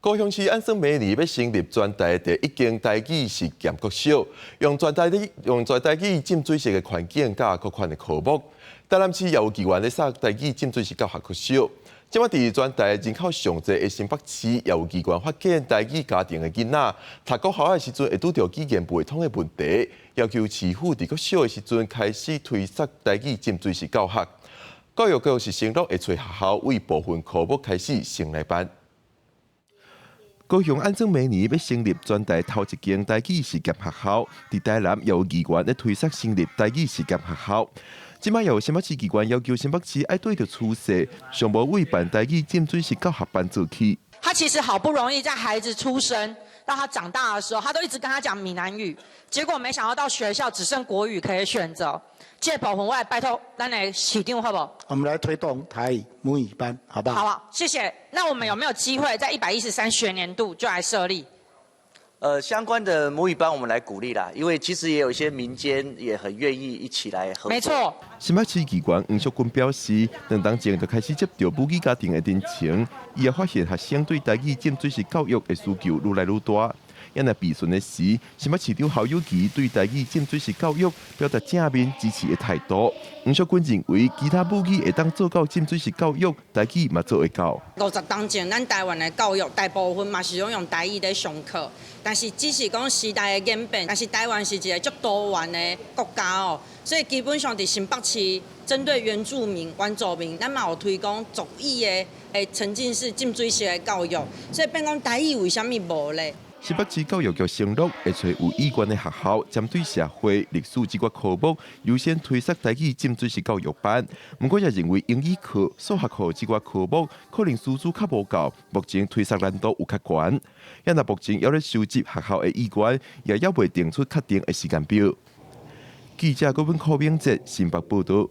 高雄市安省明年要成立全台第一间台语实验国小，用全台语浸水式的环境甲各款的科目。台南市也有机关咧设台语浸水式教学国小。即马伫全台人口上侪的新北市，也有机关发现台语家庭的囡仔读国校的时阵会拄到语言不通的问题，要求市府伫国小的时阵开始推设台语浸水式教学。教育局是承诺会找学校为部分科目开始先来班。高雄安省明年要成立全台头一间台语实验学校，伫台南也有机关咧推设成立台语实验学校。即摆也有新北市机关要求新北市爱对着趋势，上无为办台语浸水式教学班做起。他其实好不容易在孩子出生到他长大的时候，他都一直跟他讲闽南语，结果没想到学校只剩国语可以选择。这部分我也拜托咱的市长好不好？我们来推动台语母语班，好不好？好啊，谢谢。那我们有没有机会在113学年度就来设立？相关的母语班我们来鼓励啦，因为其实也有一些民间也很愿意一起来合作。没错。新北市机关黄淑君表示，两当前就开始接到母语家庭的申请，伊也发现学生对台语浸水式教育的需求愈来愈大。因在闭巡的时，新北市长侯友宜对台语浸水式教育表达正面支持的态度。黄淑君认为，其他母语会当做到浸水式教育，台语嘛做会到。50当前，咱台湾的教育大部分嘛是用台语在上课，但是只是讲时代的演变，但是台湾是一个足多元的国家哦，所以基本上伫新北市针对原住民、原住民，咱嘛有推广族语的沉浸式浸水式的教育，所以变讲台语为什么无咧？新北市教育局承诺会找有意愿的学校，针对社会、历史这个科目，优先推设台语浸水式教育班。不过也认为英语课、数学课这个科目可能师资较无够，目前推设难度有较悬。因若目前要咧收集学校的意愿，也还未定出确定的时间表。记者郭文柯明哲新北报道。